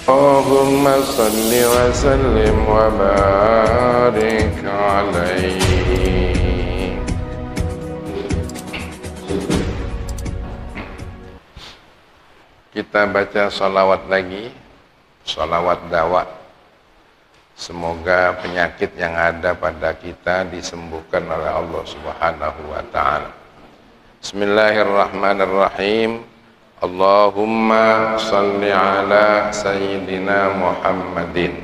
Allahumma salli wa sallim wa barik alaihi. Kita baca salawat lagi, salawat dawa. Semoga penyakit yang ada pada kita disembuhkan oleh Allah Subhanahu wa ta'ala. Bismillahirrahmanirrahim. Allahumma salli ala sayyidina Muhammadin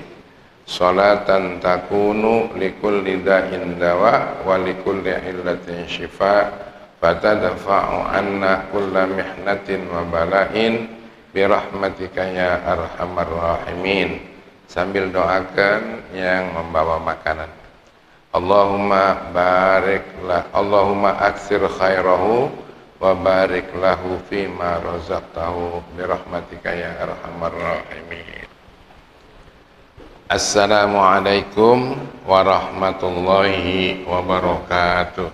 salatan takunu likulli da'in dawa wa likulli illatin shifa fatadfa'u anna kulla mihnatin wa bala'in birahmatika ya arhamar rahimin. Sambil doakan yang membawa makanan. Allahumma bariklah, Allahumma aksir khairahu wa barik lahu fima razaqtahu birahmatika ya arhamar rahimin. Assalamualaikum warahmatullahi wabarakatuh.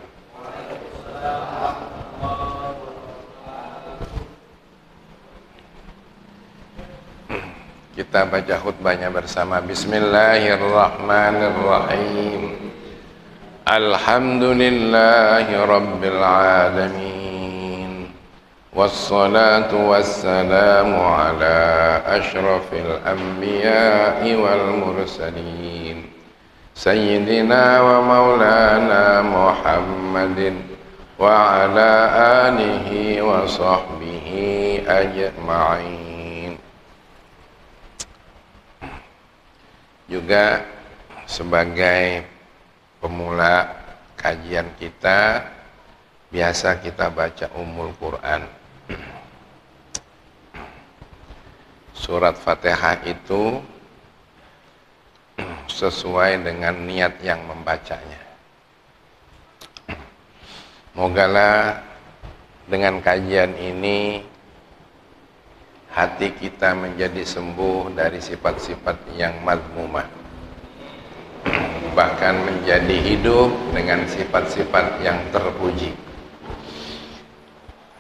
Kita baca khutbahnya bersama. Bismillahirrahmanirrahim. Alhamdulillahi rabbil alamin. Wassalatu wassalamu ala ashrafil anbiya'i wal mursalin sayyidina wa maulana Muhammadin wa ala alihi wa sahbihi ajma'in. Juga sebagai pemula kajian kita, biasa kita baca Ummul Quran. Surat Fatihah itu sesuai dengan niat yang membacanya. Mogalah dengan kajian ini hati kita menjadi sembuh dari sifat-sifat yang mazmumah, bahkan menjadi hidup dengan sifat-sifat yang terpuji.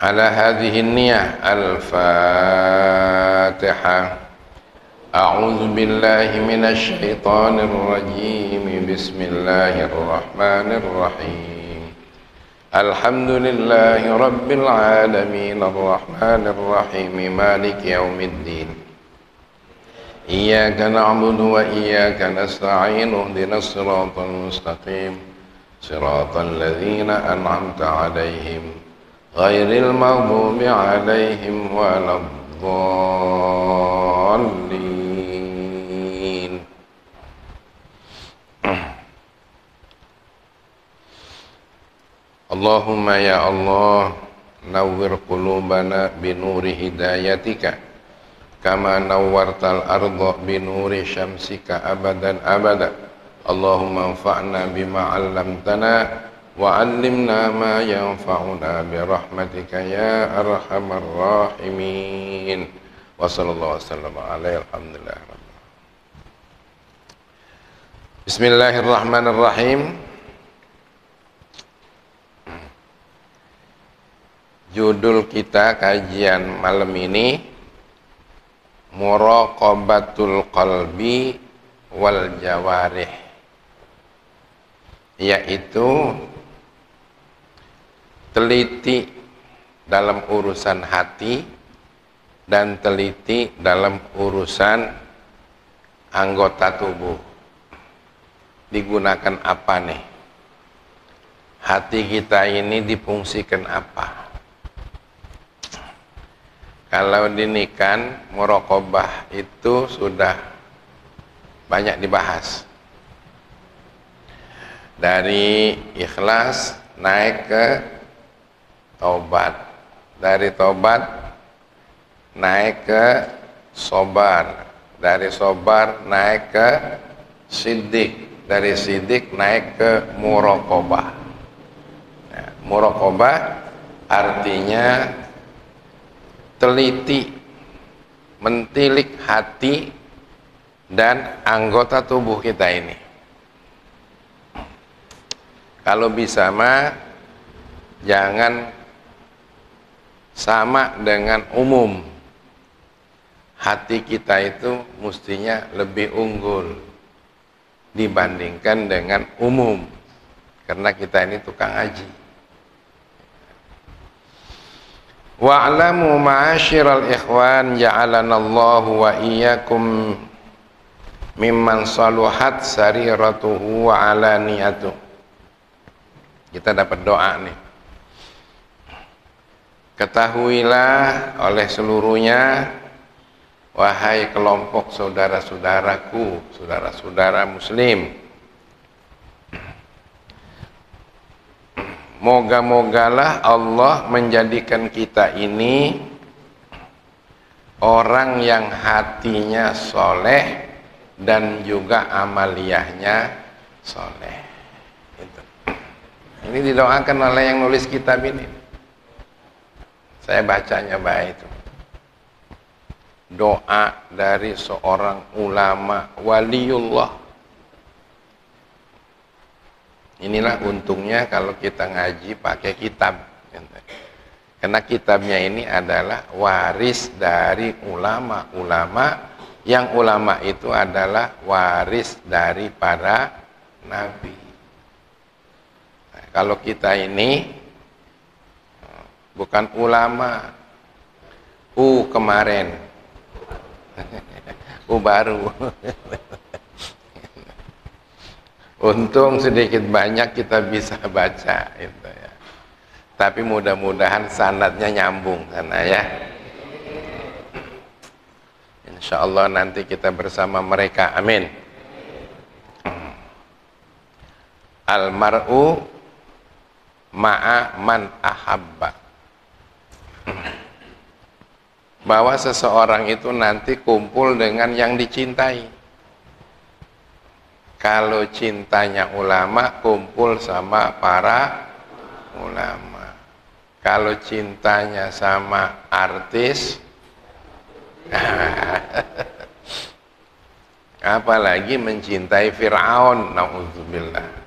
Ala hadhihi niyah al-Fatihah. A'udzu billahi minasy syaithanir rajim. Bismillahirrahmanirrahim. Alhamdulillahi rabbil alamin arrahmanir rahim maliki yaumiddin. Iyyaka na'budu wa iyyaka nasta'in ihdinas siratal mustaqim siratal ladzina an'amta 'alaihim ghairil maghdubi 'alaihim waladdallin. Allahumma ya Allah, nawwir qulubana binuri hidayatika kama nawwartal arda binuri syamsika abadan abada. Allahumma anfa'na bima 'allamtana wa 'allimna ma yanfa'una birahmatika ya arhamar rahimin. Wa sallallahu wasallam alaihi alhamdulillah. Bismillahirrahmanirrahim. Judul kita kajian malam ini Muraqabatul qalbi wal jawarih, yaitu teliti dalam urusan hati dan teliti dalam urusan anggota tubuh. Digunakan apa nih? Hati kita ini difungsikan apa? Kalau dinikan, muraqabah itu sudah banyak dibahas. Dari ikhlas naik ke taubat. Dari taubat naik ke sobar. Dari sobar naik ke siddiq. Dari siddiq naik ke muraqabah. Nah, muraqabah artinya teliti, mentilik hati dan anggota tubuh kita ini. Kalau bisa mah jangan sama dengan umum. hati kita itu mestinya lebih unggul dibandingkan dengan umum, karena kita ini tukang haji. Wa'lamu ma'asyiral ikhwan ja'alanallahu wa iyyakum mimman saluhat sariratuhu wa alaniyatuh. Kita dapat doa nih. Ketahuilah oleh seluruhnya, wahai kelompok saudara-saudaraku, saudara-saudara muslim, moga-mogalah Allah menjadikan kita ini orang yang hatinya soleh dan juga amaliyahnya soleh. Itu. Ini didoakan oleh yang nulis kitab ini. Saya bacanya baik itu. Doa dari seorang ulama waliullah. Inilah untungnya kalau kita ngaji pakai kitab, karena kitabnya ini adalah waris dari ulama-ulama, yang ulama itu adalah waris dari para nabi. Nah, kalau kita ini bukan ulama, kemarin baru. Untung sedikit banyak kita bisa baca itu ya. Tapi mudah-mudahan sanadnya nyambung sana ya. Insya Allah nanti kita bersama mereka, amin. Almar'u ma'a man ahabba. Bahwa seseorang itu nanti kumpul dengan yang dicintai. Kalau cintanya ulama, kumpul sama para ulama. Kalau cintanya sama artis, apalagi mencintai Fir'aun, na'udzubillah.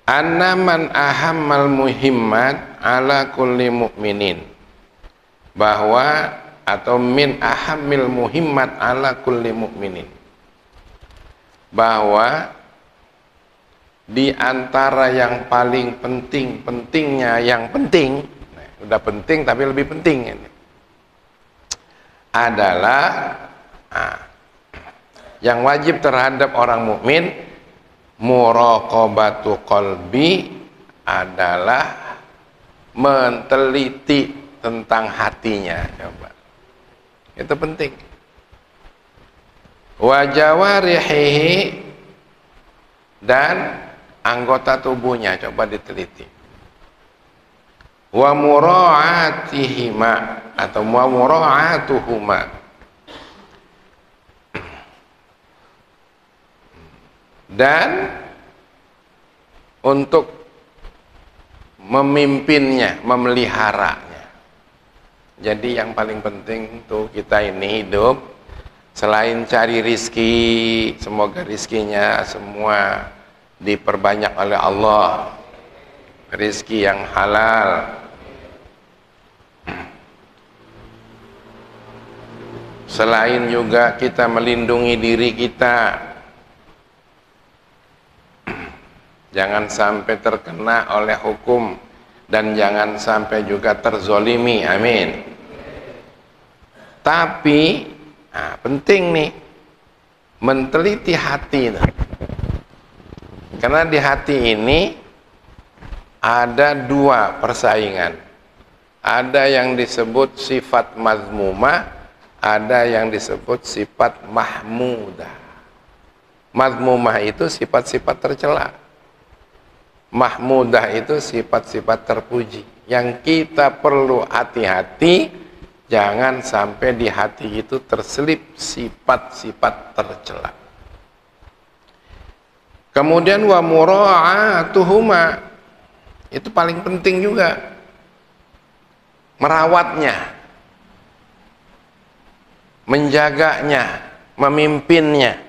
Anna man ahammal muhimmat ala kulli mu'minin, bahwa atau min ahammil muhimmat ala kulli mu'minin, bahwa di antara yang paling pentingnya yang penting, udah penting tapi lebih penting ini adalah yang wajib terhadap orang mukmin, muraqabatu qalbi, adalah menteliti tentang hatinya. Coba, itu penting. Wa jawarihi, dan anggota tubuhnya coba diteliti. Wa mura'atihima atau wa mura'atuhuma, dan untuk memimpinnya, memeliharanya. Jadi yang paling penting tuh kita ini hidup, selain cari rizki, semoga rizkinya semua diperbanyak oleh Allah, rizki yang halal. Selain juga kita melindungi diri kita, jangan sampai terkena oleh hukum, dan jangan sampai juga terzolimi, amin. Tapi penting nih menteliti hati, karena di hati ini ada dua persaingan. Ada yang disebut sifat mazmumah, ada yang disebut sifat mahmudah. Mazmumah itu sifat-sifat tercela, mahmudah itu sifat-sifat terpuji. Yang kita perlu hati-hati, jangan sampai di hati itu terselip sifat-sifat tercela. Kemudian wa mura'atuhuma, itu paling penting juga, merawatnya, menjaganya, memimpinnya.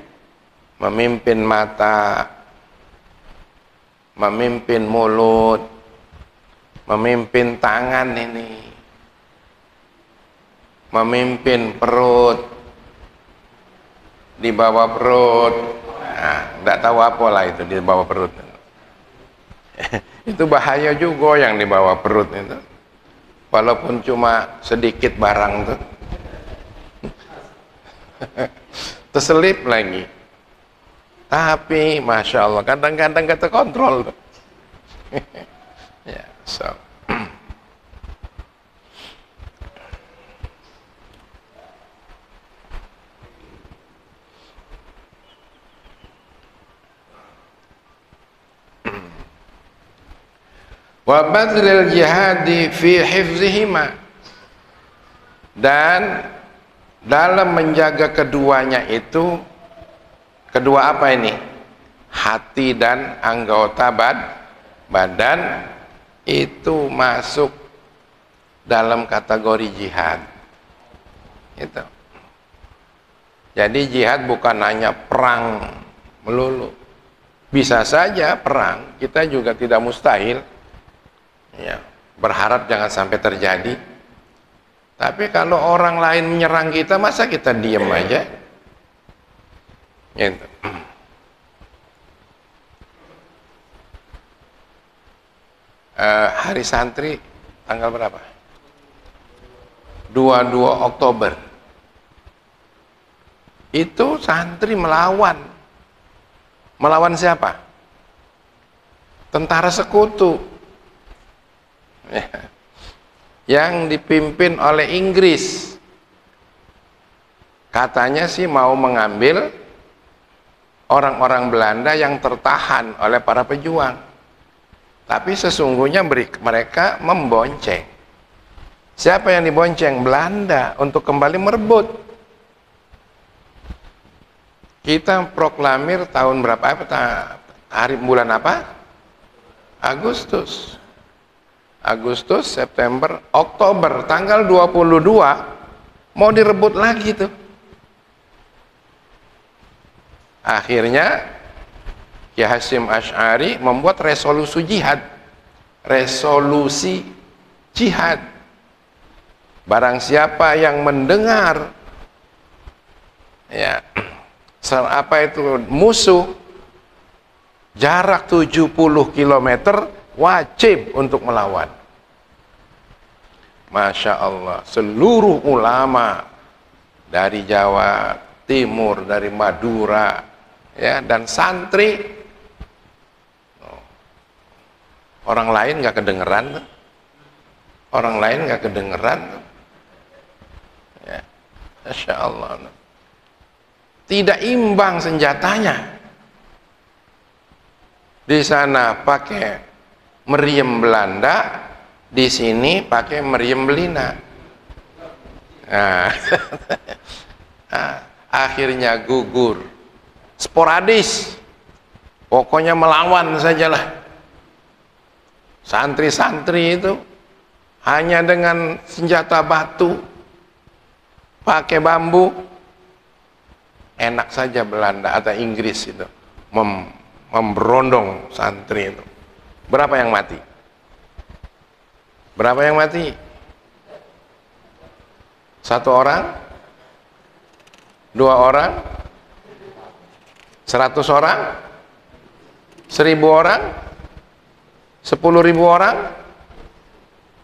memimpin mata, memimpin mulut, memimpin tangan ini, memimpin perut, di bawah perut. Nah, tidak tahu apalah itu di bawah perut. Itu bahaya juga yang di bawah perut itu. Walaupun cuma sedikit barang tuh. Terselip lagi. Tapi Masya Allah kadang-kadang gak terkontrol tuh. Ya, so. Wa badlil jihadi fi hifzihima, dan dalam menjaga keduanya itu, kedua apa ini? Hati dan anggota badan itu masuk dalam kategori jihad. Itu. Jadi jihad bukan hanya perang melulu. Bisa saja perang, kita juga tidak mustahil. Ya, berharap jangan sampai terjadi. Tapi kalau orang lain menyerang kita, masa kita diam aja? Gitu. Hari santri tanggal berapa? 22 Oktober. Itu santri melawan. Melawan siapa? Tentara sekutu. Yang dipimpin oleh Inggris. Katanya sih mau mengambil orang-orang Belanda yang tertahan oleh para pejuang. Tapi sesungguhnya mereka membonceng. Siapa yang dibonceng? Belanda untuk kembali merebut. Kita proklamir tahun berapa? Hari bulan apa? Agustus, September, Oktober, tanggal 22 mau direbut lagi tuh. Akhirnya Ki Hasyim Asy'ari membuat resolusi jihad. Barang siapa yang mendengar ya apa itu musuh jarak 70 km wajib untuk melawan. Masya Allah, seluruh ulama dari Jawa Timur, dari Madura, ya, dan santri, orang lain nggak kedengeran, ya, Masya Allah, tidak imbang senjatanya. Di sana pakai meriam Belanda, di sini pakai meriam Belina. Nah, akhirnya gugur, sporadis, pokoknya melawan sajalah. Santri-santri itu hanya dengan senjata batu, pakai bambu, enak saja Belanda atau Inggris itu memberondong santri itu. Berapa yang mati? Berapa yang mati? 1 orang? 2 orang? 100 orang? 1000 orang? 10.000 orang?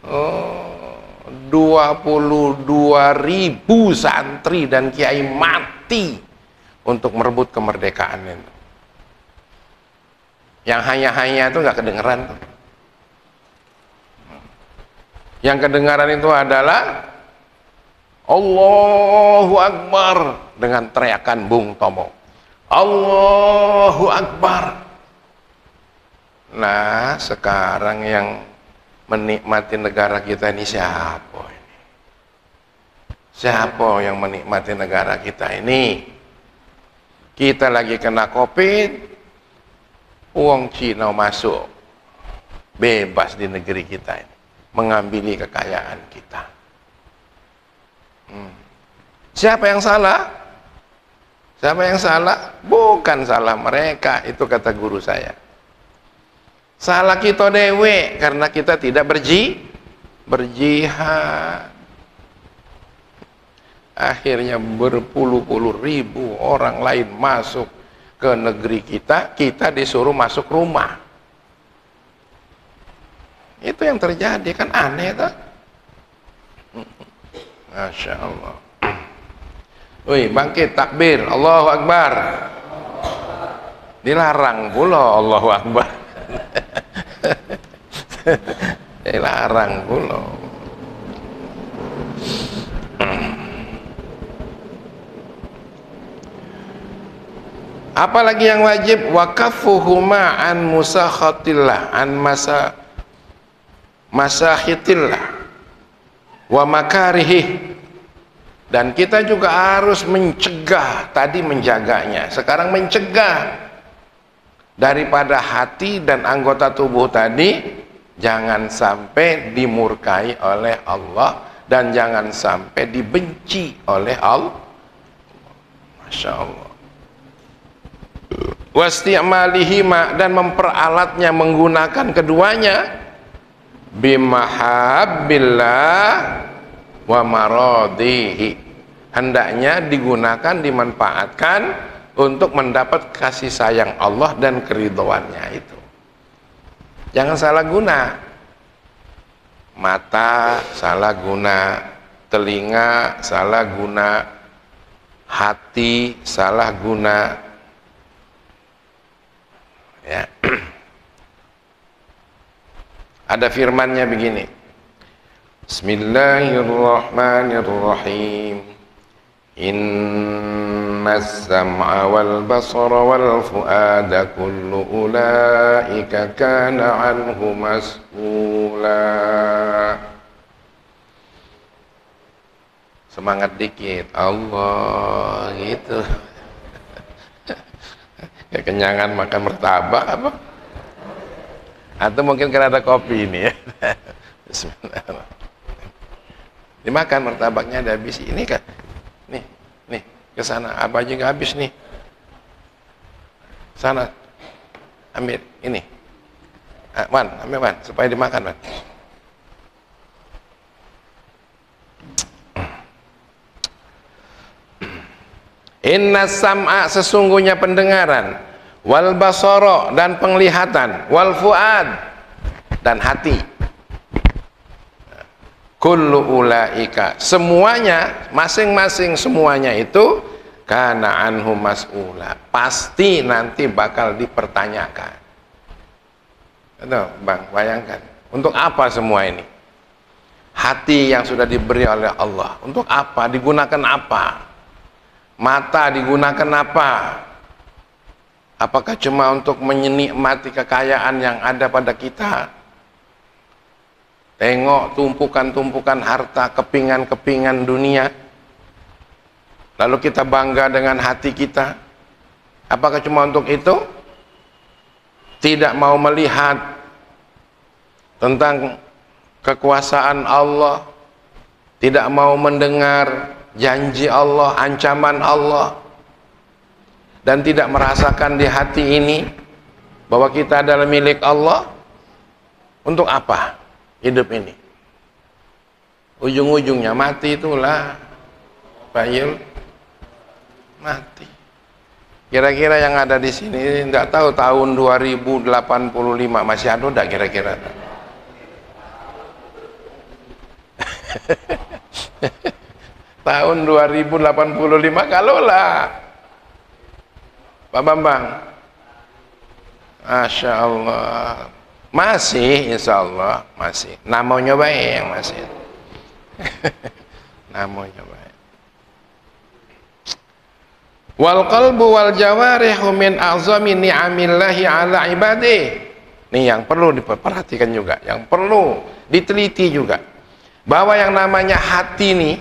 22.000 santri dan kiai mati untuk merebut kemerdekaan itu. Yang hanya-hanya itu nggak kedengeran tuh. Yang kedengaran itu adalah Allahu Akbar dengan teriakan Bung Tomo. Allahu Akbar. Nah, sekarang yang menikmati negara kita ini siapa ini? Siapa yang menikmati negara kita ini? Kita lagi kena Covid, uang Cina masuk bebas di negeri kita ini, mengambil kekayaan kita. Siapa yang salah? Siapa yang salah? Bukan salah mereka, itu kata guru saya. Salah kita dewe karena kita tidak berjihad. Akhirnya berpuluh-puluh ribu orang lain masuk ke negeri kita, kita disuruh masuk rumah. Itu yang terjadi, kan aneh tak? Masya Allah. Wih, bangkit takbir, Allahu Akbar. Dilarang pula Allahu Akbar. Dilarang pula. Apalagi yang wajib? Waqafuhuma an musakhatillah, an masakhitillah wa makarihih. Dan kita juga harus mencegah, tadi menjaganya, sekarang mencegah daripada hati dan anggota tubuh tadi jangan sampai dimurkai oleh Allah dan jangan sampai dibenci oleh Allah. Masya Allah. Wasti'malihima, dan memperalatnya, menggunakan keduanya bimahabbillah wa maradihi, hendaknya digunakan, dimanfaatkan untuk mendapat kasih sayang Allah dan keridhoannya itu. Jangan salah guna. Mata salah guna, telinga salah guna, hati salah guna. Ya. Ada firmannya begini. Bismillahirrahmanirrahim. Innas sam'a wal basara wal fu'ada kullu ulaika kana anhu mas'ula. Semangat dikit, Allah, gitu. Kekenyangan makan martabak apa? Atau mungkin karena ada kopi ini ya. Bismillahirrahmanirrahim. Dimakan martabaknya, ada habis. Ini kan, nih ke sana, apa aja nggak habis nih. Sana, ambil ini. Wan, ambil Wan, supaya dimakan Wan. Inna sam'a, sesungguhnya pendengaran, wal basara, dan penglihatan, wal fuad, dan hati. Kullu ulaika, semuanya, masing-masing semuanya itu kana anhu mas'ula, pasti nanti bakal dipertanyakan. Itu Bang, bayangkan, untuk apa semua ini? Hati yang sudah diberi oleh Allah, untuk apa? Digunakan apa? Mata digunakan apa? Apakah cuma untuk menikmati kekayaan yang ada pada kita? Tengok tumpukan-tumpukan harta, kepingan-kepingan dunia, lalu kita bangga dengan hati kita. Apakah cuma untuk itu? Tidak mau melihat tentang kekuasaan Allah, tidak mau mendengar janji Allah, ancaman Allah, dan tidak merasakan di hati ini bahwa kita adalah milik Allah. Untuk apa hidup ini? Ujung-ujungnya mati, itulah Pak Yul, mati. Kira-kira yang ada di sini nggak tahu tahun 2085 masih ada enggak kira-kira? Tahun 2085 kalaulah Pak Bambang, Masya Allah, masih, insya Allah masih. Namanya baik yang masih. Namanya baik. Wal qalbu wal jawarihu min a'zami ni'amillahi ala ibadih. Ini yang perlu diperhatikan juga, yang perlu diteliti juga, bahwa yang namanya hati nih,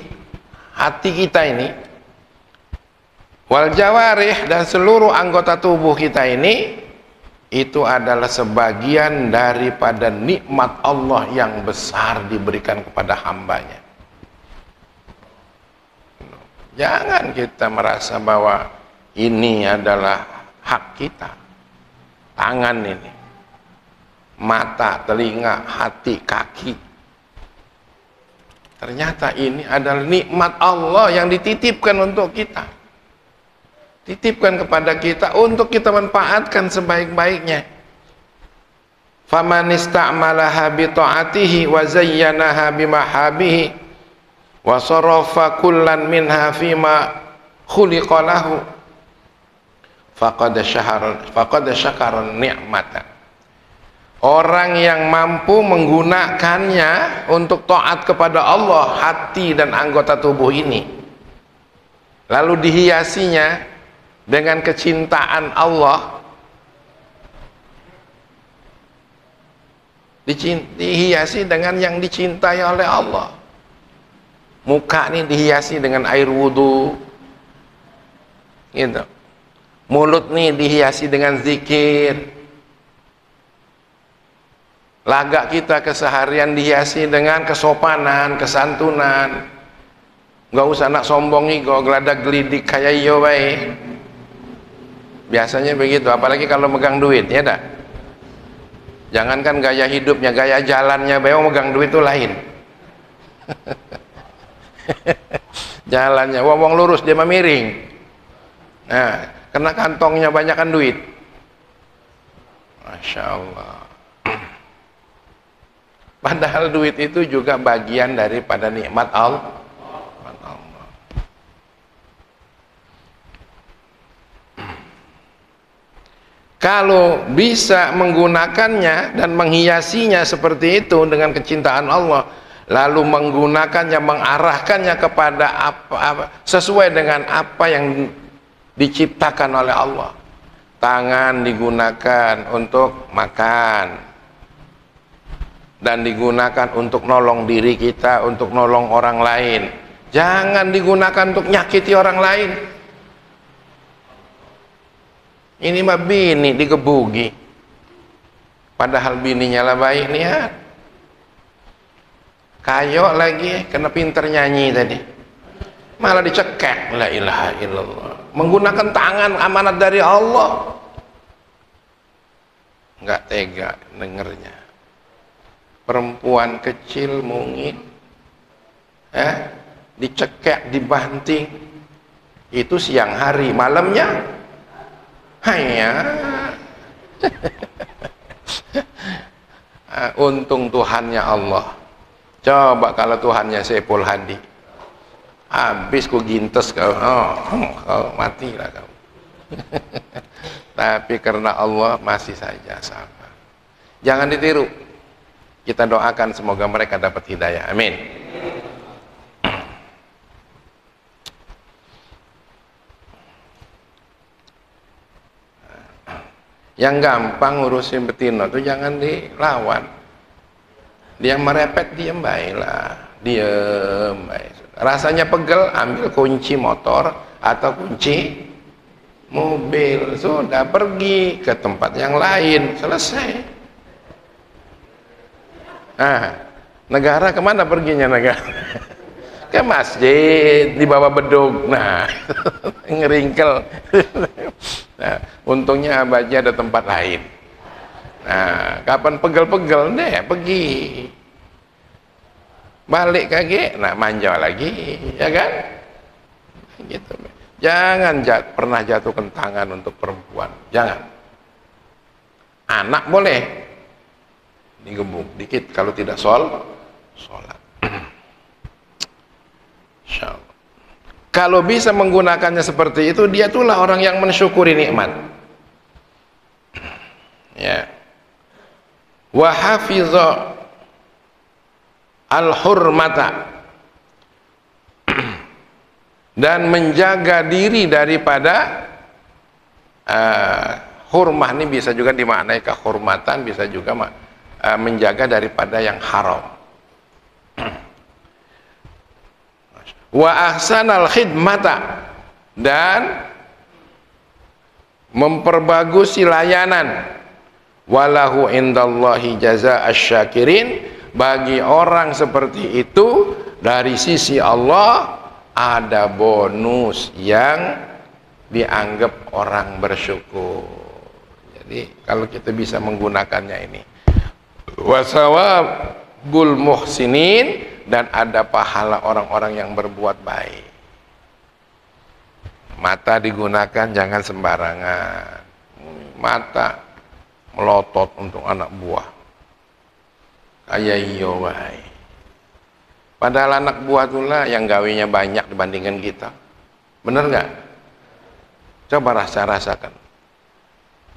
hati kita ini, wal jawarih, dan seluruh anggota tubuh kita ini, itu adalah sebagian daripada nikmat Allah yang besar diberikan kepada hambanya. Jangan kita merasa bahwa ini adalah hak kita. Tangan ini, mata, telinga, hati, kaki. Ternyata ini adalah nikmat Allah yang dititipkan untuk kita. Titipkan kepada kita untuk kita manfaatkan sebaik-baiknya. Faman istamalaha bi ta'atihi wa zayyanaha bi mahabihi wa sarafa kullan minha fima khuliqa lahu faqad syakara ni'mata. Orang yang mampu menggunakannya untuk taat kepada Allah, hati dan anggota tubuh ini, lalu dihiasinya dengan kecintaan Allah, dihiasi dengan yang dicintai oleh Allah. Muka ini dihiasi dengan air wudhu, gitu. Mulut nih dihiasi dengan zikir. Lagak kita keseharian dihiasi dengan kesopanan, kesantunan. Nggak usah nak sombong nih, kok geladak gelidik kayak iyo baik. Biasanya begitu, apalagi kalau megang duit, ya dah. Jangankan gaya hidupnya, gaya jalannya, bayang megang duit itu lain. Jalannya, wong lurus dia mah miring. Nah, karena kantongnya banyakan duit. Masya Allah. Padahal duit itu juga bagian daripada nikmat Allah. Kalau bisa menggunakannya dan menghiasinya seperti itu dengan kecintaan Allah, lalu menggunakannya, mengarahkannya kepada apa sesuai dengan apa yang diciptakan oleh Allah. Tangan digunakan untuk makan dan digunakan untuk nolong diri kita, untuk nolong orang lain. Jangan digunakan untuk nyakiti orang lain. Ini mah bini digebugi, padahal bininya lah baik, lihat. Kayo lagi, kena pinter nyanyi tadi, malah dicekek. La ilaha illallah. Menggunakan tangan amanat dari Allah, nggak tega dengernya. Perempuan kecil mungil, dicekek, dibanting. Itu siang hari, malamnya hanya untung Tuhannya Allah. Coba kalau Tuhannya Saiful Hadi, habis ku gintes kau, kau matilah kau. Tapi karena Allah masih saja sabar. Jangan ditiru. Kita doakan semoga mereka dapat hidayah. Amin. Yang gampang ngurusin betina tuh jangan dilawan. Dia merepet, diem baiklah, diem baik. Rasanya pegel, ambil kunci motor atau kunci mobil, sudah pergi ke tempat yang lain, selesai. Negara kemana perginya negara? Ke masjid, di bawah bedug. Nah, ngeringkel. Nah, untungnya abahnya ada tempat lain. Nah, kapan pegel-pegel deh pergi, balik kaki, nah manja lagi, ya kan? Gitu. Jangan pernah jatuhkan tangan untuk perempuan, jangan. Anak boleh digebuk dikit kalau tidak sholat. Insyaallah. Kalau bisa menggunakannya seperti itu, dia itulah orang yang mensyukuri nikmat. Ya. Wa hafiza al-hurmata, dan menjaga diri daripada hurmah. Ini bisa juga dimaknai kehormatan, bisa juga menjaga daripada yang haram. Wa ahsanal khidmata, dan memperbagusi layanan. Walahu indallahi jazaa'asy syakirin, bagi orang seperti itu dari sisi Allah ada bonus yang dianggap orang bersyukur. Jadi kalau kita bisa menggunakannya ini, wasawabul muhsinin, dan ada pahala orang-orang yang berbuat baik. Mata digunakan jangan sembarangan. Mata melotot untuk anak buah, kayak iyo baik. Padahal anak buah itulah yang gawinya banyak dibandingkan kita. Bener nggak? Coba rasakan.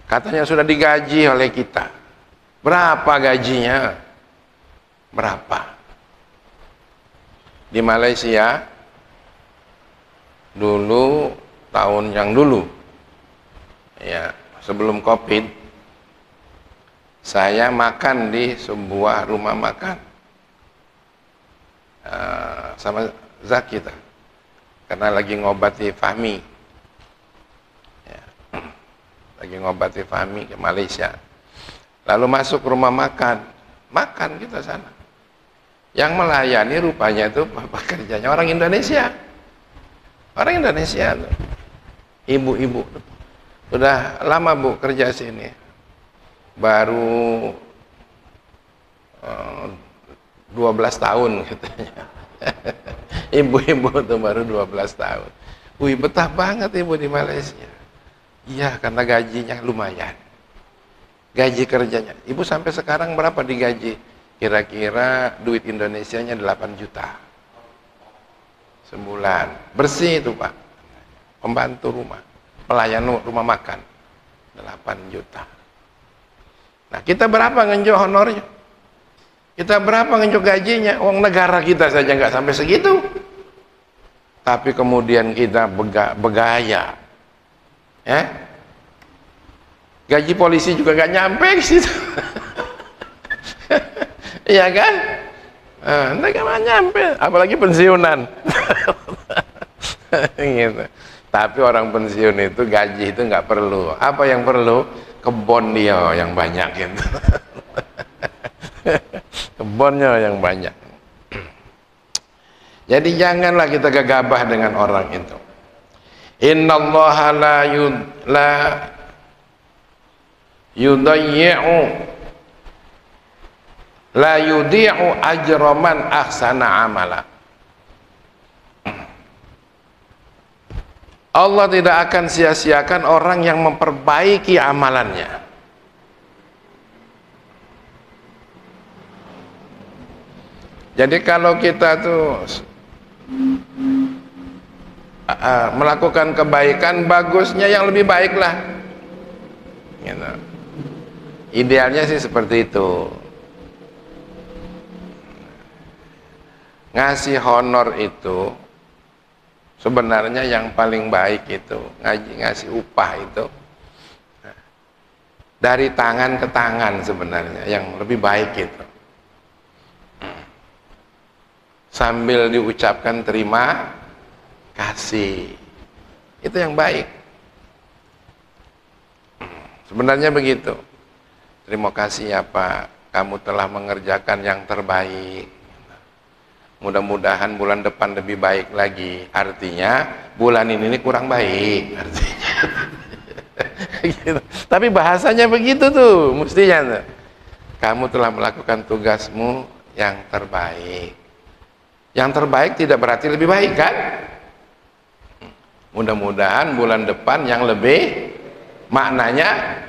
Katanya sudah digaji oleh kita. Berapa gajinya? Berapa? Di Malaysia dulu, tahun yang dulu ya, sebelum Covid, saya makan di sebuah rumah makan sama Zaki, karena lagi ngobati Fahmi ya, lagi ngobati Fahmi ke Malaysia. Lalu masuk rumah makan kita sana. Yang melayani rupanya itu pekerjanya orang Indonesia. Orang Indonesia tuh. Ibu-ibu. Sudah lama Bu kerja sini. Baru 12 tahun katanya. Ibu-ibu tuh baru 12 tahun. Wih, betah banget Ibu di Malaysia. Iya, karena gajinya lumayan. Gaji kerjanya. Ibu sampai sekarang berapa digaji? Kira-kira duit Indonesianya 8 juta sebulan. Bersih itu Pak, pembantu rumah, pelayan rumah makan, 8 juta. Nah kita berapa ngenjuk honornya? Kita berapa ngenjuk gajinya? Uang negara kita saja nggak sampai segitu. Tapi kemudian kita begaya ya? Gaji polisi juga nggak nyampe ke situ. Iya kan? Mereka nggak nyampe, apalagi pensiunan. Gitu. Tapi orang pensiun itu gaji itu nggak perlu. Apa yang perlu? Kebon dia yang banyak gitu. Kebonnya yang banyak. Jadi janganlah kita gegabah dengan orang itu. Innallaha la yudayyi'u la yudhi'u ajra man ahsana amala. Allah tidak akan sia-siakan orang yang memperbaiki amalannya. Jadi kalau kita tuh melakukan kebaikan, bagusnya yang lebih baik lah. Gitu. Idealnya sih seperti itu. Ngasih honor itu sebenarnya yang paling baik itu ngasih upah itu dari tangan ke tangan, sebenarnya yang lebih baik itu sambil diucapkan terima kasih, itu yang baik sebenarnya begitu. Terima kasih ya Pak, kamu telah mengerjakan yang terbaik. Mudah-mudahan bulan depan lebih baik lagi. Artinya bulan ini kurang baik artinya. Gitu. Tapi bahasanya begitu tuh mestinya tuh. Kamu telah melakukan tugasmu yang terbaik. Yang terbaik tidak berarti lebih baik kan? Mudah-mudahan bulan depan yang lebih, maknanya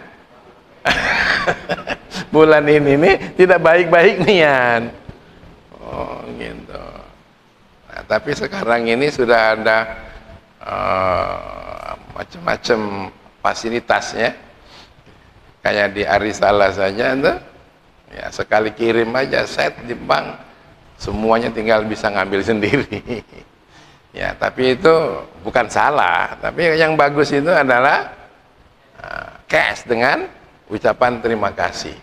bulan ini nih tidak baik-baik nian. Oh gitu. Nah, tapi sekarang ini sudah ada macam-macam fasilitasnya. Kayak di Arisala saja itu, ya sekali kirim aja set di bank, semuanya tinggal bisa ngambil sendiri. Ya, tapi itu bukan salah. Tapi yang bagus itu adalah cash dengan ucapan terima kasih.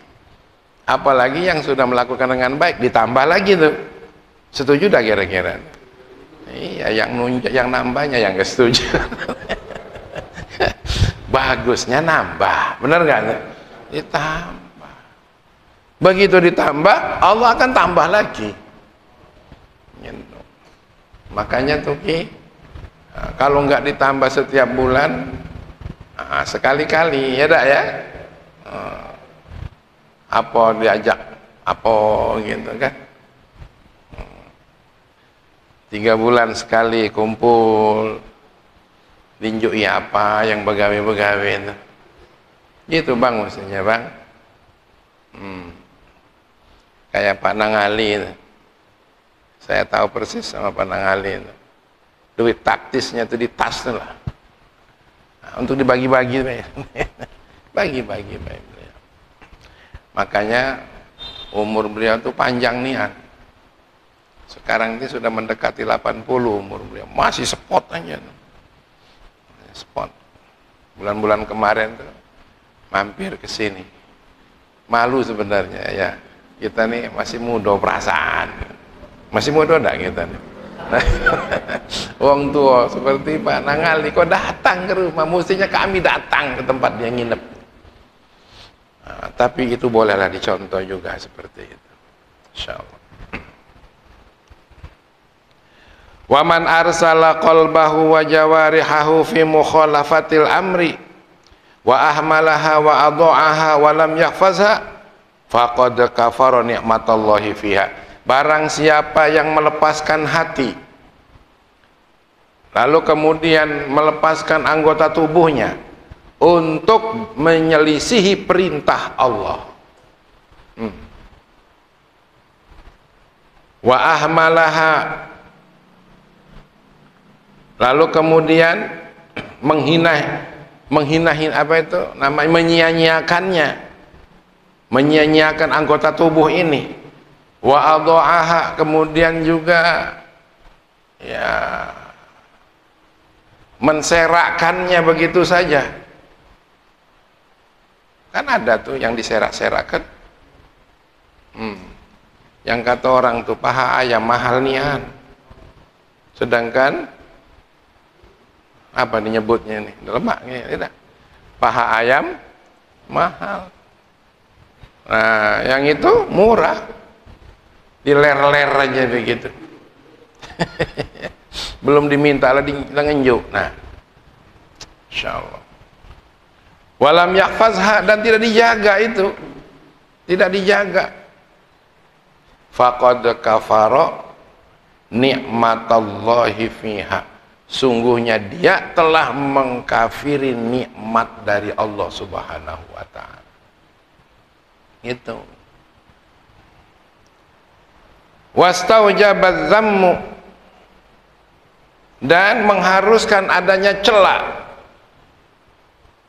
Apalagi yang sudah melakukan dengan baik ditambah lagi tuh. Setuju dah kira-kira? Iya, yang nunjuk, yang nambahnya yang nggak setuju. Bagusnya nambah, bener nggak? Ditambah. Begitu ditambah, Allah akan tambah lagi. Gitu. Makanya tuh Ki, Nah, kalau nggak ditambah setiap bulan, sekali-kali ya dak ya. Apa diajak apa gitu kan. 3 bulan sekali kumpul, tunjuki apa yang begawe-begawe itu. Gitu bang maksudnya bang. Kayak Pak Nangali itu. Saya tahu persis sama Pak Nangali itu. Duit taktisnya itu di tas tuh lah. Nah, untuk dibagi-bagi, bagi-bagi. Makanya umur beliau tuh panjang niat. Sekarang ini sudah mendekati 80 umur beliau, masih spot aja. Spot. Bulan-bulan kemarin tuh mampir ke sini. Malu sebenarnya ya. Kita nih masih muda perasaan. Masih muda enggak kita nih? Wong tua seperti Pak Nangali kok datang ke rumah, mestinya kami datang ke tempat dia nginep. Nah, tapi itu bolehlah dicontoh juga seperti itu. Insyaallah. Wa man arsala qalbahu wa jawarihahu fi mukhalafatil amri wa ahmalaha wa adha'aha wa lam yahfazha faqad kafara ni'matallahi fiha. Barang siapa yang melepaskan hati lalu kemudian melepaskan anggota tubuhnya untuk menyelisihi perintah Allah, wa ahmalaha, lalu kemudian menghina apa itu namanya, menyia-nyiakan anggota tubuh ini, wa adha'aha, kemudian juga ya menserakkannya begitu saja. Kan ada tuh yang diserak-serakan, yang kata orang tuh paha ayam mahal nian, sedangkan apa disebutnya nih, lemaknya tidak, paha ayam mahal. Nah yang itu murah, diler-ler aja begitu. Belum diminta lah ngenjuk. Nah insyaallah walam yahfazha, dan tidak dijaga itu, tidak dijaga, faqad kafara ni'matallahi fiha, sungguhnya dia telah mengkafiri nikmat dari Allah Subhanahu wa ta'ala. Itu wastaujabadz zammu, dan mengharuskan adanya cela,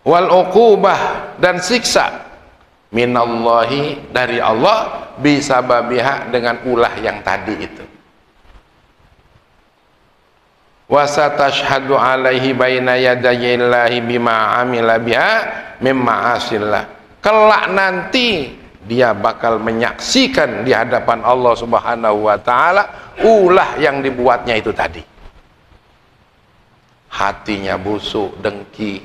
wal uqubah, dan siksa, minallahi, dari Allah, bisababiha, dengan ulah yang tadi itu. Wasatashhadu alaihi baina yadayillahi bima amila biha mimma asillah, kelak nanti dia bakal menyaksikan di hadapan Allah Subhanahu wa ta'ala ulah yang dibuatnya itu tadi. Hatinya busuk, dengki,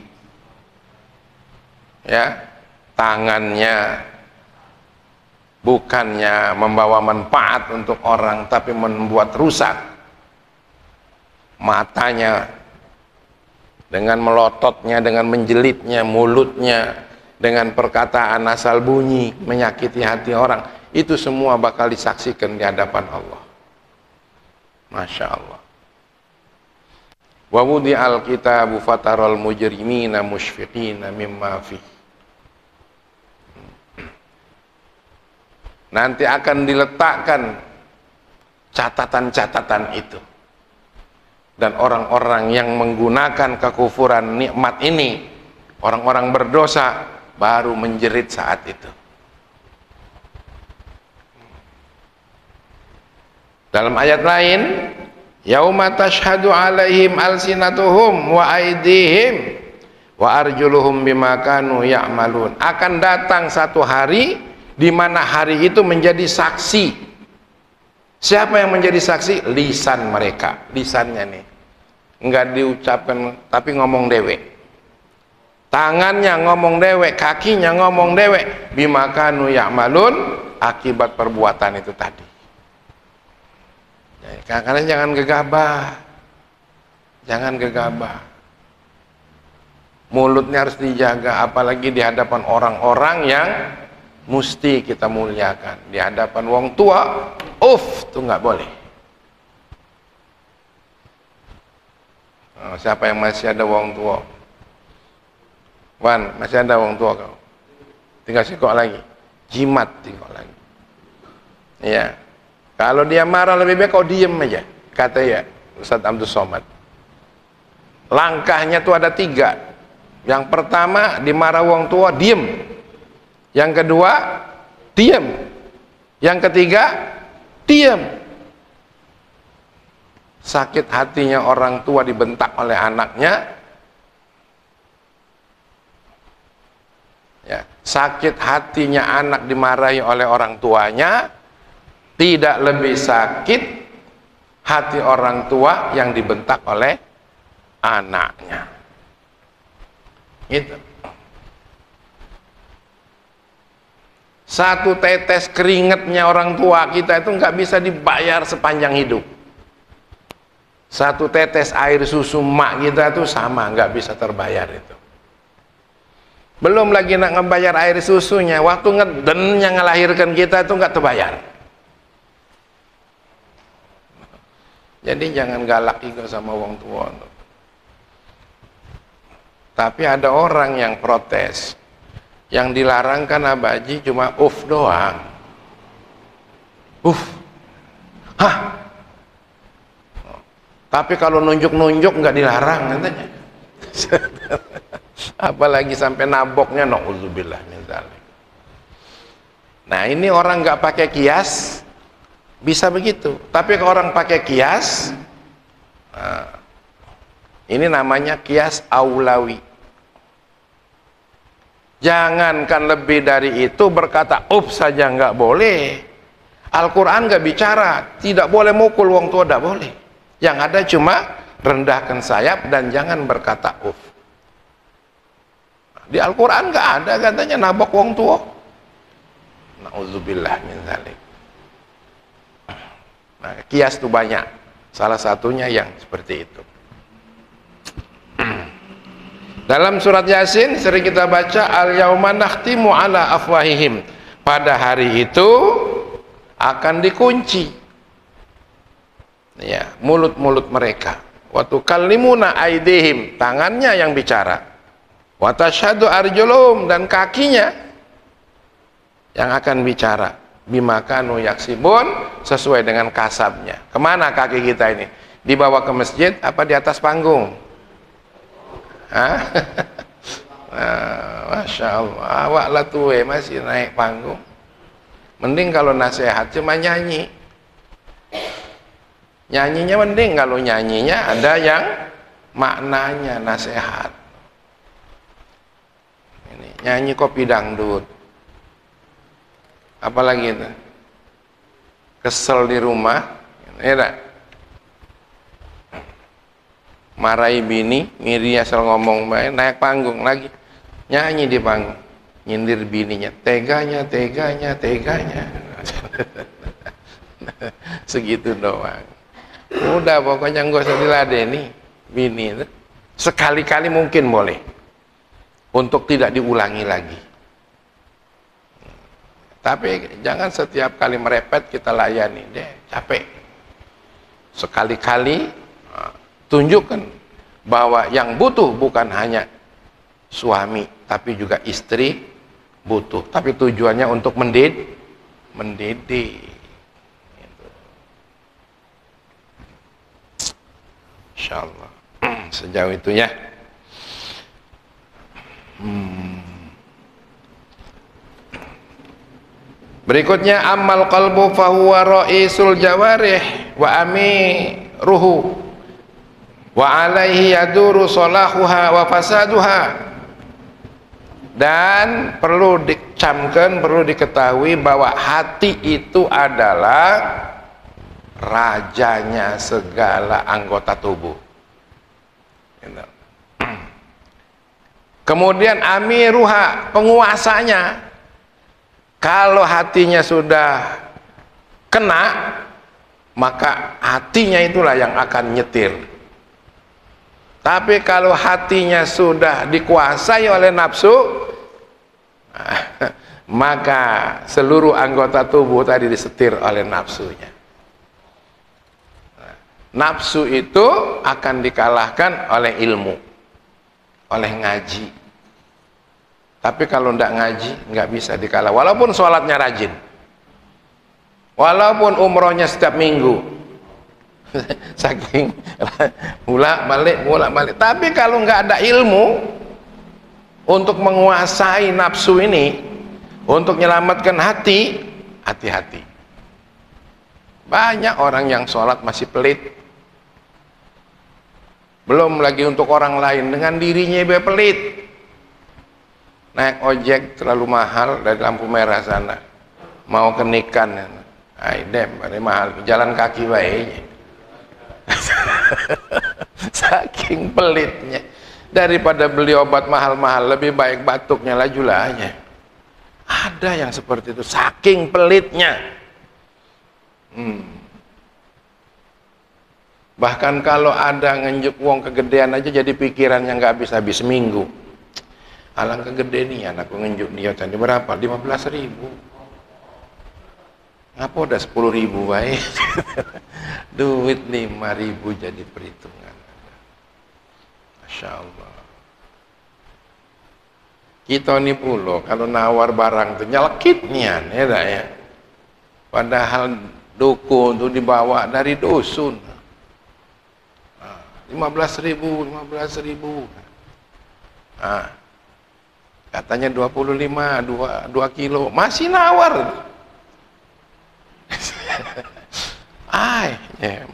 ya, tangannya bukannya membawa manfaat untuk orang tapi membuat rusak, matanya dengan melototnya, dengan menjelitnya, mulutnya dengan perkataan asal bunyi menyakiti hati orang, itu semua bakal disaksikan di hadapan Allah. Masya Allah. Wa wudi'al kitabu fataral mujrimina musyfiqina mimma fihi, nanti akan diletakkan catatan-catatan itu, dan orang-orang yang menggunakan kekufuran nikmat ini, orang-orang berdosa, baru menjerit saat itu. Dalam ayat lain, yauma tashhadu alaihim alsinatuhum wa aydihim wa arjuluhum bima kanu ya'malun, akan datang satu hari di mana hari itu menjadi saksi. Siapa yang menjadi saksi? Lisan mereka, lisannya nih enggak diucapkan tapi ngomong dewek, tangannya ngomong dewek, kakinya ngomong dewek, bima kanu ya'malun, akibat perbuatan itu tadi. Kadang-kadang jangan gegabah. Jangan gegabah. Mulutnya harus dijaga, apalagi di hadapan orang-orang yang mesti kita muliakan. Di hadapan wong tua, tuh nggak boleh. Oh, siapa yang masih ada wong tua? Wan, masih ada wong tua kau? Tinggal sikok lagi, jimat sikok lagi. Ya, kalau dia marah lebih baik kau diem aja, kata ya Ustaz Abdul Somad. Langkahnya tuh ada 3. Yang pertama, dimarah wong tua, diem. Yang kedua, diem. Yang ketiga, diem. Sakit hatinya orang tua dibentak oleh anaknya. Ya, sakit hatinya anak dimarahi oleh orang tuanya. Tidak lebih sakit hati orang tua yang dibentak oleh anaknya. Gitu. Satu tetes keringatnya orang tua kita itu nggak bisa dibayar sepanjang hidup. Satu tetes air susu mak kita itu sama, nggak bisa terbayar itu. Belum lagi nak ngebayar air susunya, waktu ngeden yang ngelahirkan kita itu nggak terbayar. Jadi jangan galak juga sama wong tua. Tapi ada orang yang protes, yang dilarangkan abaji cuma doang. Hah? Tapi kalau nunjuk-nunjuk nggak dilarang katanya. Apalagi sampai naboknya, na'udzubillah min dzalik. Nah, ini orang nggak pakai kias bisa begitu. Tapi kalau orang pakai kias, ini namanya kias aulawi. Jangankan lebih dari itu, berkata saja nggak boleh. Al-Quran nggak bicara tidak boleh mukul wong tua, nggak boleh. Yang ada cuma rendahkan sayap dan jangan berkata Di Al-Quran nggak ada katanya nabok wong tua. Na'udzubillah min dzalik. Nah, kias itu banyak. Salah satunya yang seperti itu. Dalam surat Yasin sering kita baca al-yauma nakhtimu ala afwahihim. Pada hari itu akan dikunci ya mulut-mulut mereka. Wa tukallimuna aydihim, tangannya yang bicara. Wa tashhadu arjuluhum, dan kakinya yang akan bicara. Bima kanu yaksibun, sesuai dengan kasabnya. Kemana kaki kita ini? Dibawa ke masjid apa di atas panggung? Masya Allah, awak lah tuwe masih naik panggung. Mending kalau nasihat cuma nyanyi. Nyanyinya mending kalau nyanyinya ada yang maknanya nasihat. Ini nyanyi kopi dangdut. Apalagi itu? Kesel di rumah, ya marahi bini, ngiri asal ngomong baik, naik panggung lagi, nyanyi di panggung, nyindir bininya, teganya, segitu doang. Udah pokoknya nggak usah diladeni bini itu. Sekali-kali mungkin boleh, untuk tidak diulangi lagi. Tapi jangan setiap kali merepet kita layani deh, capek. Sekali-kali tunjukkan bahwa yang butuh bukan hanya suami, tapi juga istri butuh. Tapi tujuannya untuk mendidik. Gitu. Insyaallah. Sejauh itu ya. Berikutnya amal qalbu fahuwa ra'isul jawarih wa amiruhu wa alaihi yaduru salahuha wa fasaduha. Dan perlu dicamkan, perlu diketahui bahwa hati itu adalah rajanya segala anggota tubuh. Kemudian amiruha, penguasanya. Kalau hatinya sudah kena, maka hatinya itulah yang akan nyetir. Tapi kalau hatinya sudah dikuasai oleh nafsu, maka seluruh anggota tubuh tadi disetir oleh nafsunya. Nafsu itu akan dikalahkan oleh ilmu, oleh ngaji. Tapi kalau tidak ngaji, nggak bisa dikalah. Walaupun sholatnya rajin, walaupun umrohnya setiap minggu, saking mulak balik. Tapi kalau nggak ada ilmu untuk menguasai nafsu ini, untuk menyelamatkan hati, hati-hati. Banyak orang yang sholat masih pelit. Belum lagi untuk orang lain, dengan dirinya dia pelit. Naik ojek terlalu mahal dari lampu merah sana, mau ke Nikan, aidem, mahal, jalan kaki baiknya. Saking pelitnya, daripada beli obat mahal-mahal, lebih baik batuknya laju aja. Ada yang seperti itu, saking pelitnya. Bahkan kalau ada ngenjuk uang kegedean aja jadi pikiran yang nggak habis-habis seminggu. Alang kegede nih anakku ngenjuk dia tadi berapa? 15.000. Ngapa udah 10.000 baik? Duit 5.000 jadi perhitungan. Masya Allah. Kita nih pulo kalau nawar barang tuh nyelekit nian ya. Padahal dukun tuh dibawa dari dusun. 15.000. Katanya 25, 2 kilo, masih nawar.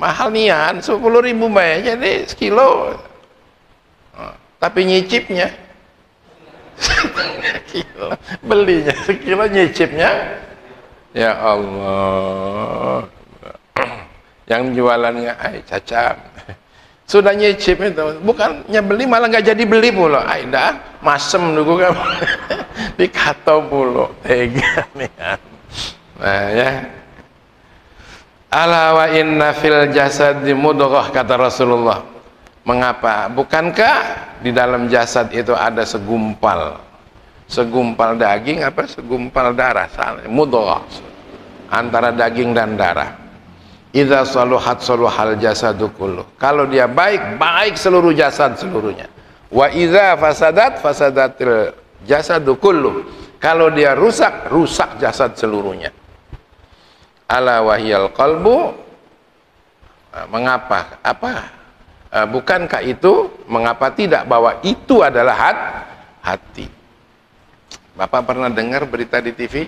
Mahal nian, 10.000 bayar jadi sekilo. Tapi nyicipnya kilo, belinya sekilo, nyicipnya ya Allah. Yang jualannya cacam. Sudah nyicip itu, bukannya beli malah nggak jadi beli pula. Dah masem dulu kan. Dikatau pula, tega nih. Nah ya. Ala wa inna fil jasadi mudghah, kata Rasulullah. Mengapa? Bukankah di dalam jasad itu ada segumpal daging segumpal darah, mudghah, antara daging dan darah. Idza saluhat saluhal jasadu kullu. Kalau dia baik, baik seluruh jasad seluruhnya. Wa idza fasadat fasadatil jasadu kullu. Kalau dia rusak, rusak jasad seluruhnya. Ala wahyal qalbu. Mengapa? Bukankah itu? Mengapa tidak? Bahwa itu adalah hati. Bapak pernah dengar berita di TV?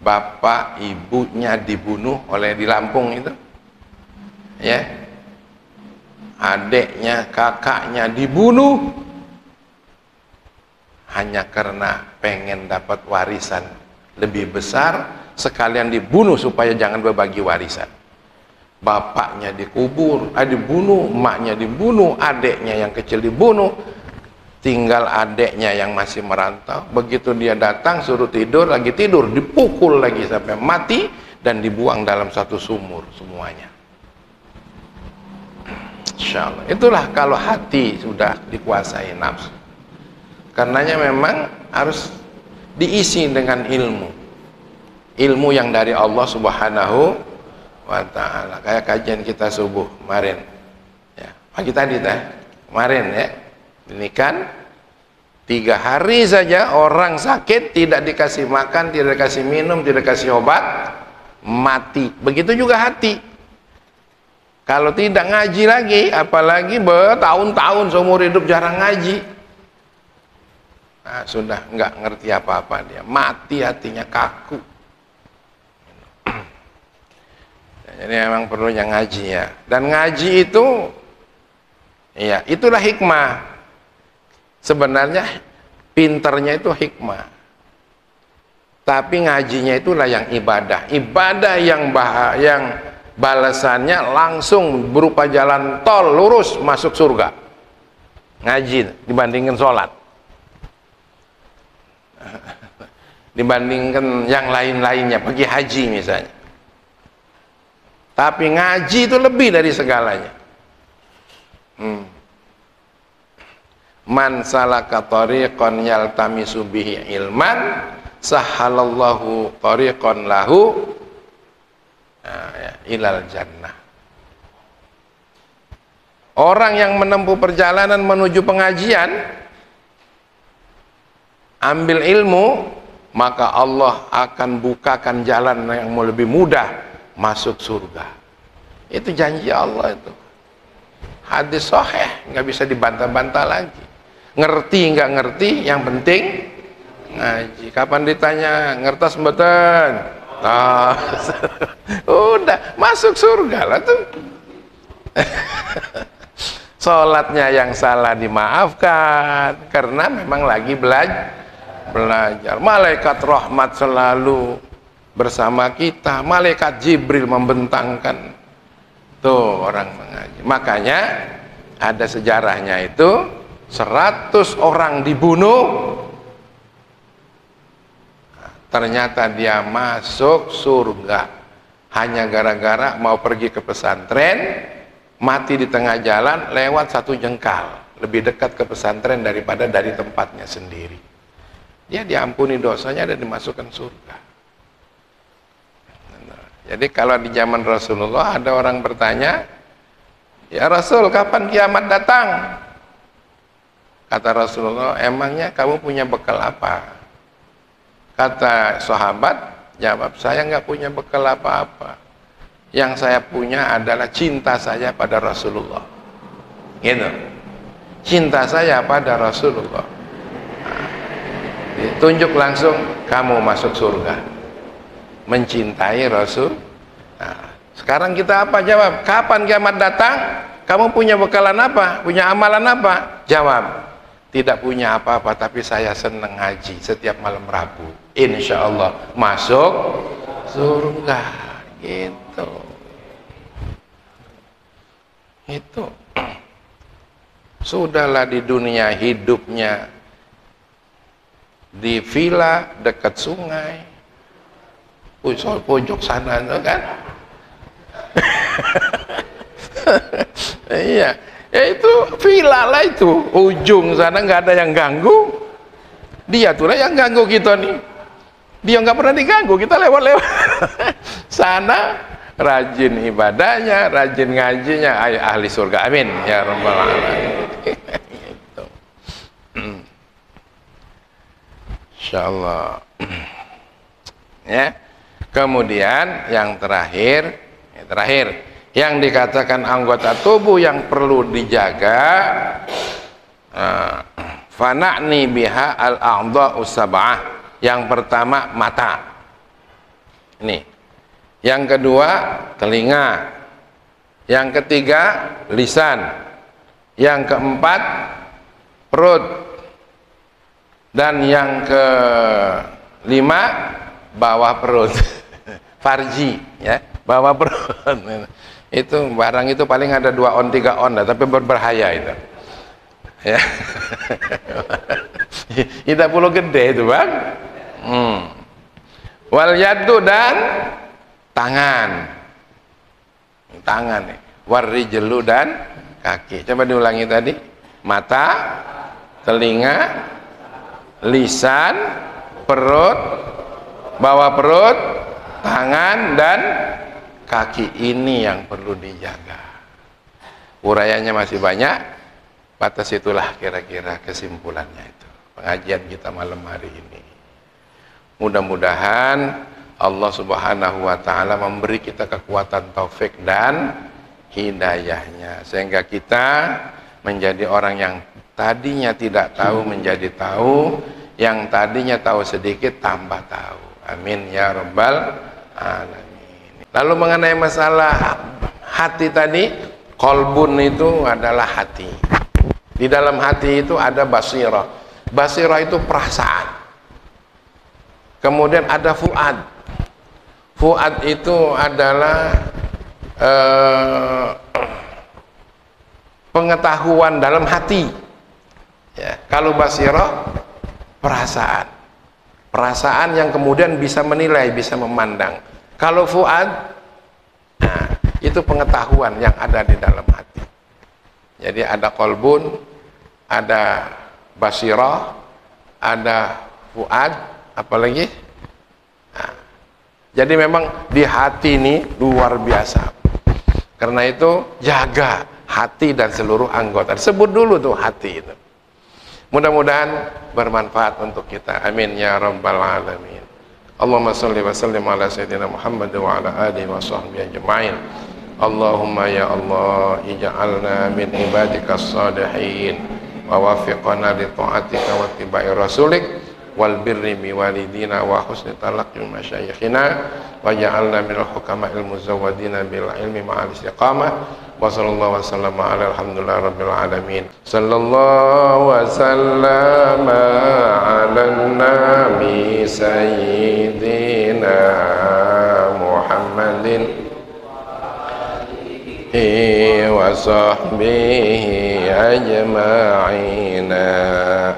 Bapak ibunya dibunuh di Lampung itu, ya, adiknya, kakaknya dibunuh hanya karena pengen dapat warisan lebih besar, sekalian dibunuh supaya jangan berbagi warisan. Bapaknya dibunuh, emaknya dibunuh, adiknya yang kecil dibunuh. Tinggal adeknya yang masih merantau. Begitu dia datang suruh tidur, lagi tidur dipukul lagi sampai mati dan dibuang dalam satu sumur semuanya. Insyaallah. Itulah kalau hati sudah dikuasai nafsu. Karenanya memang harus diisi dengan ilmu. Ilmu yang dari Allah Subhanahu wa ta'ala. Kayak kajian kita subuh kemarin. Ya, pagi tadi kemarin ya. Ini kan 3 hari saja orang sakit, tidak dikasih makan, tidak dikasih minum, tidak dikasih obat, mati. Begitu juga hati. Kalau tidak ngaji lagi, apalagi bertahun-tahun seumur hidup jarang ngaji, nah, sudah nggak ngerti apa-apa dia, mati hatinya, kaku. Jadi memang perlu yang ngaji ya. Dan ngaji itu, ya itulah hikmah. Sebenarnya pinternya itu hikmah, tapi ngajinya itulah yang ibadah. Ibadah yang balasannya langsung berupa jalan tol lurus masuk surga. Ngaji dibandingkan sholat, dibandingkan yang lain-lainnya, pergi haji misalnya. Tapi ngaji itu lebih dari segalanya. Man salaka tariqan yaltamisu bihi ilman sahhalallahu tariqan lahu ilal jannah. Orang yang menempuh perjalanan menuju pengajian, ambil ilmu, maka Allah akan bukakan jalan yang lebih mudah masuk surga. Itu janji Allah itu. Hadis sahih, nggak bisa dibantah-bantah lagi. Ngerti nggak ngerti, yang penting ngaji. Kapan ditanya ngertos mboten? Nah, udah masuk surga lah tuh. Sholatnya yang salah dimaafkan karena memang lagi belajar. Malaikat rahmat selalu bersama kita. Malaikat Jibril membentangkan. Tuh orang mengaji. Makanya ada sejarahnya itu 100 orang dibunuh, ternyata dia masuk surga hanya gara-gara mau pergi ke pesantren, mati di tengah jalan lewat 1 jengkal, lebih dekat ke pesantren daripada dari tempatnya sendiri. Dia diampuni dosanya dan dimasukkan surga. Jadi kalau di zaman Rasulullah ada orang bertanya, ya Rasul, kapan kiamat datang? Kata Rasulullah, emangnya kamu punya bekal apa? Kata sahabat, jawab, saya nggak punya bekal apa-apa. Yang saya punya adalah cinta saya pada Rasulullah. Gitu. Cinta saya pada Rasulullah. Nah, ditunjuk langsung, kamu masuk surga. Mencintai Rasul. Nah, sekarang kita apa? Jawab, kapan kiamat datang? Kamu punya bekalan apa? Punya amalan apa? Jawab, tidak punya apa-apa, tapi saya senang ngaji setiap malam Rabu. Insya Allah masuk surga. Gitu. Itu. Sudahlah di dunia hidupnya di villa dekat sungai, pojok sana kan. Iya. Ya itu villa lah itu, ujung sana nggak ada yang ganggu. Dia tuh lah yang ganggu kita nih. Dia nggak pernah diganggu, kita lewat-lewat. Sana rajin ibadahnya, rajin ngajinya, ahli surga, amin ya rabbal alamin. Gitu. Insyaallah. Ya. Kemudian yang terakhir, yang dikatakan anggota tubuh yang perlu dijaga, fana'ni biha al-a'dha'us sab'ah. Yang pertama mata. Ini. Yang kedua telinga. Yang ketiga lisan. Yang keempat perut. Dan yang kelima bawah perut. Farji, ya, bawah perut. Itu barang itu paling ada 2 on 3 on, tapi berbahaya itu. Ya. Kita perlu gede itu, Bang. Wal yadu dan tangan. Tangan nih. Warijlu dan kaki. Coba diulangi tadi. Mata, telinga, lisan, perut, bawah perut, tangan dan kaki. Ini yang perlu dijaga. Urayanya masih banyak, batas itulah kira-kira kesimpulannya itu pengajian kita malam hari ini. Mudah-mudahan Allah Subhanahu wa ta'ala memberi kita kekuatan taufik dan hidayahnya, sehingga kita menjadi orang yang tadinya tidak tahu menjadi tahu, yang tadinya tahu sedikit tambah tahu. Amin ya rabbal alamin. Lalu mengenai masalah hati tadi, qalbun itu adalah hati. Di dalam hati itu ada basirah. Basirah itu perasaan. Kemudian ada fuad. Fuad itu adalah pengetahuan dalam hati. Ya, kalau basirah perasaan. Perasaan yang kemudian bisa menilai, bisa memandang. Kalau fuad, nah, itu pengetahuan yang ada di dalam hati. Jadi ada kolbun, ada basirah, ada fuad, apalagi. Nah, jadi memang di hati ini luar biasa. Karena itu jaga hati dan seluruh anggota. Sebut dulu tuh hati itu. Mudah-mudahan bermanfaat untuk kita. Amin ya rabbal alamin. Allahumma salli wa sallim ala sayyidina Muhammad wa ala alihi wa sahbihi ajma'in. Allahumma ya Allah ij'alna min ibadikas salihin wa wafiqna li ta'atika wa ittiba'i rasulik wal birri bi walidina wa husni talaqqi masyayikhina wa ja'alna minal hukama'il muzawwadina bil ilmi ma'al istiqamah wa sallallahu wa sallama ala alhamdulillah rabbil alamin. Sallallahu wa sallama ala nabi sayyidina Muhammadin wa sahbihi ajma'ina.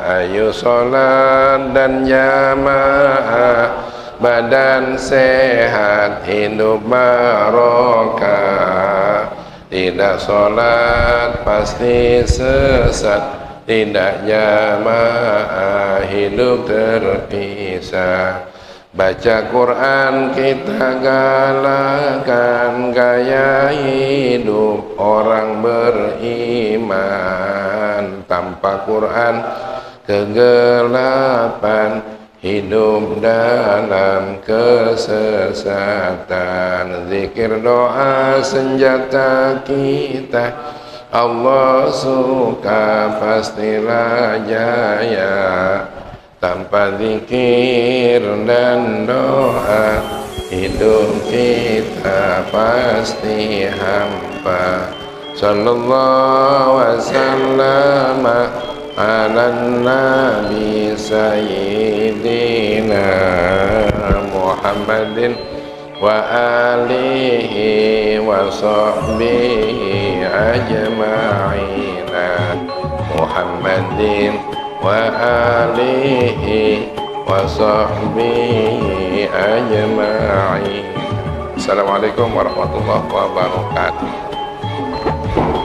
Ayo sholat dan jamaah, badan sehat, hidup barokah. Tidak sholat pasti sesat, tidak jamaah hidup terpisah. Baca Quran kita galakan gaya hidup orang beriman. Tanpa Quran kegelapan, hidup dalam kesesatan. Zikir doa senjata kita, Allah suka pastilah jaya. Tanpa zikir dan doa, hidup kita pasti hampa. Sallallahu wa sallama ala nabi sayyidina Muhammadin wa alihi wa sahbihi ajma'ina. Muhammadin wa alihi wa sahbihi ajma'in. Assalamualaikum warahmatullahi wabarakatuh.